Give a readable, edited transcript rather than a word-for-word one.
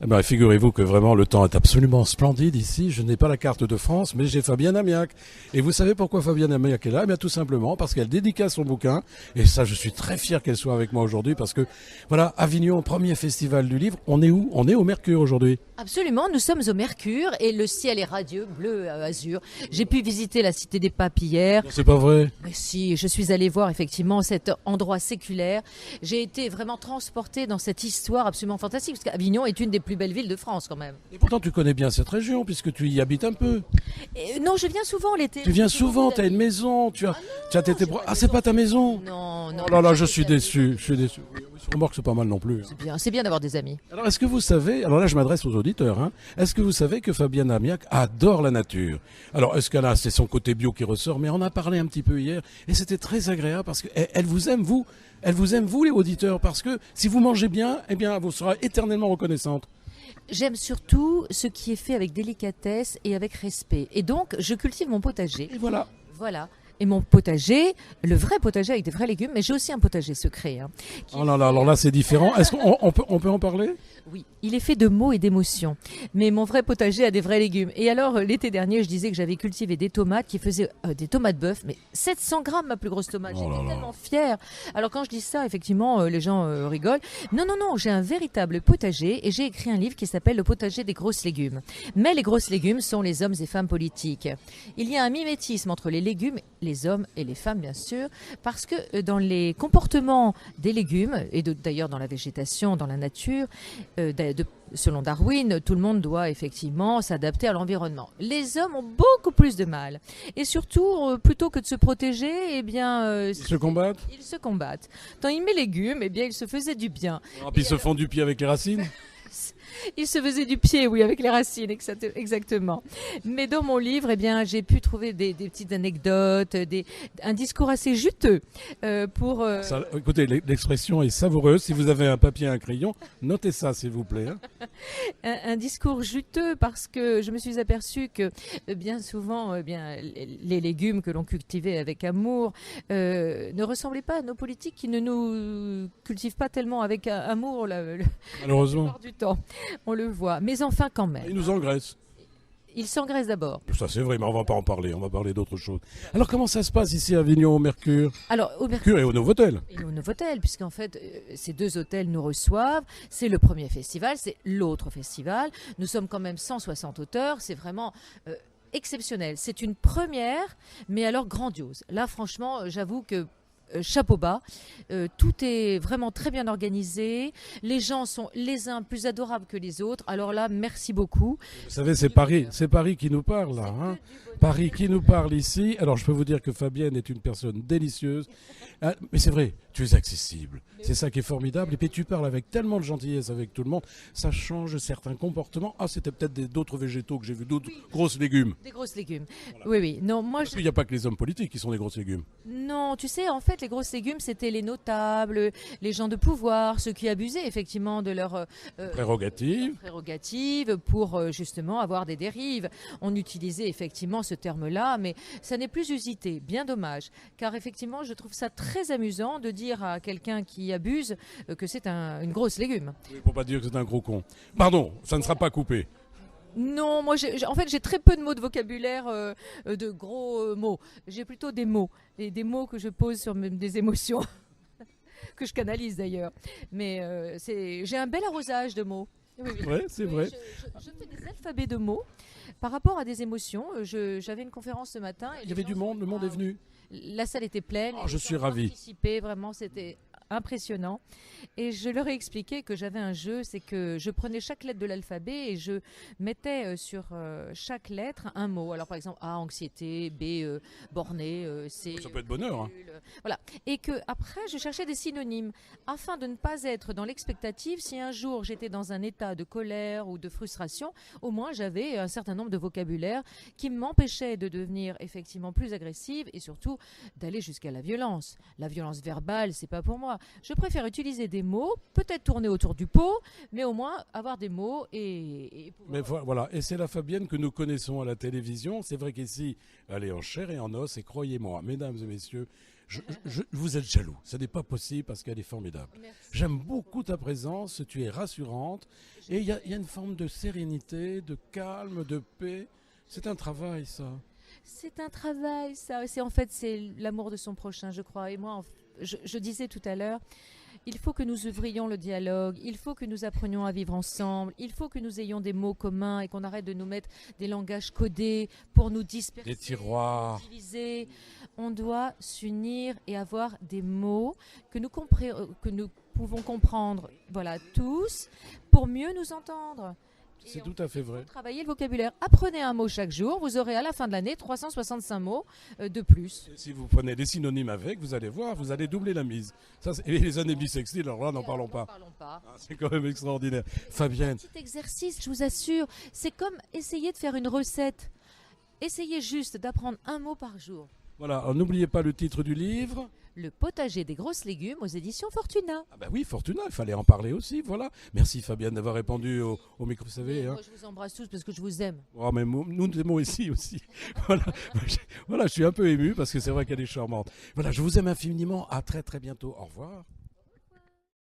Eh ben, figurez-vous que vraiment le temps est absolument splendide ici. Je n'ai pas la carte de France, mais j'ai Fabienne Amiac. Et vous savez pourquoi Fabienne Amiac est là? Eh bien, tout simplement parce qu'elle dédicace son bouquin. Et ça, je suis très fier qu'elle soit avec moi aujourd'hui parce que, voilà, Avignon, premier festival du livre. On est où? On est au Mercure aujourd'hui. Absolument, nous sommes au Mercure et le ciel est radieux, bleu, azur. J'ai pu visiter la Cité des Papes hier. C'est pas vrai? Mais si, je suis allée voir effectivement cet endroit séculaire. J'ai été vraiment transportée dans cette histoire absolument fantastique, parce qu'Avignon est une des plus belles villes de France quand même. Et pourtant, tu connais bien cette région puisque tu y habites un peu. Et, non, je viens souvent l'été. Tu viens souvent, tu as une maison, tu as tes... Ah, c'est pas ta maison? Non, non. Oh là là, je suis déçu, je suis déçu. Oui, remarque, c'est pas mal non plus. C'est bien d'avoir des amis. Alors, est-ce que vous savez, alors là, je m'adresse aux auditeurs, hein, est-ce que vous savez que Fabienne Amiac adore la nature? Alors, est-ce qu'elle a, c'est son côté bio qui ressort, mais on a parlé un petit peu hier, et c'était très agréable parce qu'elle vous aime, vous. Elle vous aime, vous, les auditeurs, parce que si vous mangez bien, eh bien, vous serez éternellement reconnaissante. J'aime surtout ce qui est fait avec délicatesse et avec respect. Et donc, je cultive mon potager. Et voilà. Voilà. Et mon potager, le vrai potager avec des vrais légumes, mais j'ai aussi un potager secret. Hein, oh là là, alors là c'est différent. Est-ce qu'on peut en parler? Oui, il est fait de mots et d'émotions. Mais mon vrai potager a des vrais légumes. Et alors, l'été dernier, je disais que j'avais cultivé des tomates qui faisaient des tomates bœuf, mais 700 grammes ma plus grosse tomate. Oh là J'étais là. tellement fière. Alors quand je dis ça, effectivement, les gens rigolent. Non, non, non, j'ai un véritable potager et j'ai écrit un livre qui s'appelle Le potager des grosses légumes. Mais les grosses légumes sont les hommes et femmes politiques. Il y a un mimétisme entre les légumes, les hommes et les femmes, bien sûr, parce que dans les comportements des légumes, et d'ailleurs dans la végétation, dans la nature, selon Darwin, tout le monde doit effectivement s'adapter à l'environnement. Les hommes ont beaucoup plus de mal. Et surtout, plutôt que de se protéger, eh bien... Ils se combattent? Ils se combattent. Dans mes légumes, eh bien, ils se faisaient du bien. Ah, puis ils se font du pied avec les racines? Il se faisait du pied, oui, avec les racines, exactement. Mais dans mon livre, eh bien, j'ai pu trouver des petites anecdotes, un discours assez juteux pour... Ça, écoutez, l'expression est savoureuse. Si vous avez un papier et un crayon, notez ça, s'il vous plaît. Hein. Un discours juteux parce que je me suis aperçue que bien souvent, eh bien, les légumes que l'on cultivait avec amour ne ressemblaient pas à nos politiques qui ne nous cultivent pas tellement avec amour Malheureusement. la plupart du temps. On le voit. Mais enfin, quand même. Ils nous engraissent. Ils s'engraissent d'abord. Ça c'est vrai, mais on va pas en parler. On va parler d'autre chose. Alors comment ça se passe ici à Avignon au Mercure? Alors, au Mercure et au Novotel. Et au Novotel, puisqu'en fait, ces deux hôtels nous reçoivent. C'est le premier festival, c'est l'autre festival. Nous sommes quand même 160 auteurs. C'est vraiment... exceptionnel. C'est une première, mais alors grandiose. Là, franchement, j'avoue que chapeau bas. Tout est vraiment très bien organisé. Les gens sont les uns plus adorables que les autres. Alors là, merci beaucoup. Vous savez, c'est Paris qui nous parle là. Hein. Paris qui nous parle ici. Alors je peux vous dire que Fabienne est une personne délicieuse. Ah, mais c'est vrai, tu es accessible. C'est ça qui est formidable. Et puis tu parles avec tellement de gentillesse avec tout le monde. Ça change certains comportements. Ah, c'était peut-être d'autres végétaux que j'ai vus, d'autres grosses légumes. Des grosses légumes. Voilà. Oui, oui. Non, moi, parce qu'il n'y a pas que les hommes politiques qui sont des grosses légumes. Non, tu sais, en fait, les grosses légumes, c'était les notables, les gens de pouvoir, ceux qui abusaient effectivement de leurs prérogatives pour justement avoir des dérives. On utilisait effectivement ce terme-là, mais ça n'est plus usité. Bien dommage, car effectivement, je trouve ça très amusant de dire à quelqu'un qui abuse que c'est une grosse légume. Il ne faut pas dire que c'est un gros con. Pardon, ça ne sera pas coupé. Non, moi, en fait, j'ai très peu de mots de vocabulaire, de gros mots. J'ai plutôt des mots, des mots que je pose sur des émotions, que je canalise d'ailleurs. Mais j'ai un bel arrosage de mots. Oui, ouais, c'est vrai. Je fais des alphabets de mots par rapport à des émotions. J'avais une conférence ce matin. Et il y avait du monde, le monde est venu. La salle était pleine. Oh, je suis ravi. Vraiment, c'était impressionnant. Et je leur ai expliqué que j'avais un jeu, c'est que je prenais chaque lettre de l'alphabet et je mettais sur chaque lettre un mot. Alors par exemple A, anxiété, B, borné, C. Ça peut être bonheur. Hein. Voilà. Et que après je cherchais des synonymes afin de ne pas être dans l'expectative. Si un jour j'étais dans un état de colère ou de frustration, au moins j'avais un certain nombre de vocabulaire qui m'empêchait de devenir effectivement plus agressive et surtout d'aller jusqu'à la violence. La violence verbale, c'est pas pour moi. Je préfère utiliser des mots, peut-être tourner autour du pot, mais au moins avoir des mots et pouvoir... Mais voilà, et c'est la Fabienne que nous connaissons à la télévision. C'est vrai qu'ici, elle est en chair et en os, et croyez-moi, mesdames et messieurs, Vous êtes jaloux. Ce n'est pas possible parce qu'elle est formidable. Merci. J'aime beaucoup ta présence. Tu es rassurante. Et il y a une forme de sérénité, de calme, de paix. C'est un travail, ça. C'est un travail, ça. C'est l'amour de son prochain, je crois. Et moi, je disais tout à l'heure, il faut que nous ouvrions le dialogue, il faut que nous apprenions à vivre ensemble, il faut que nous ayons des mots communs et qu'on arrête de nous mettre des langages codés pour nous disperser, Des tiroirs. nous diviser. On doit s'unir et avoir des mots que nous pouvons comprendre, voilà, tous, pour mieux nous entendre. C'est tout à fait vrai. Travaillez le vocabulaire. Apprenez un mot chaque jour. Vous aurez à la fin de l'année 365 mots de plus. Et si vous prenez des synonymes avec, vous allez voir, vous allez doubler la mise. Et les années bissextiles, alors là, n'en parlons pas. Ah, c'est quand même extraordinaire. Fabienne. Un petit exercice, je vous assure. C'est comme essayer de faire une recette. Essayez juste d'apprendre un mot par jour. Voilà, alors n'oubliez pas le titre du livre. Le potager des grosses légumes aux éditions Fortuna. Ah ben oui, Fortuna, il fallait en parler aussi, voilà. Merci Fabienne d'avoir répondu au micro, vous savez. Moi, je vous embrasse tous parce que je vous aime. Oh, mais nous nous aimons ici aussi. Voilà. Voilà, je suis un peu ému parce que c'est vrai qu'elle est charmante. Voilà, je vous aime infiniment. À très très bientôt. Au revoir.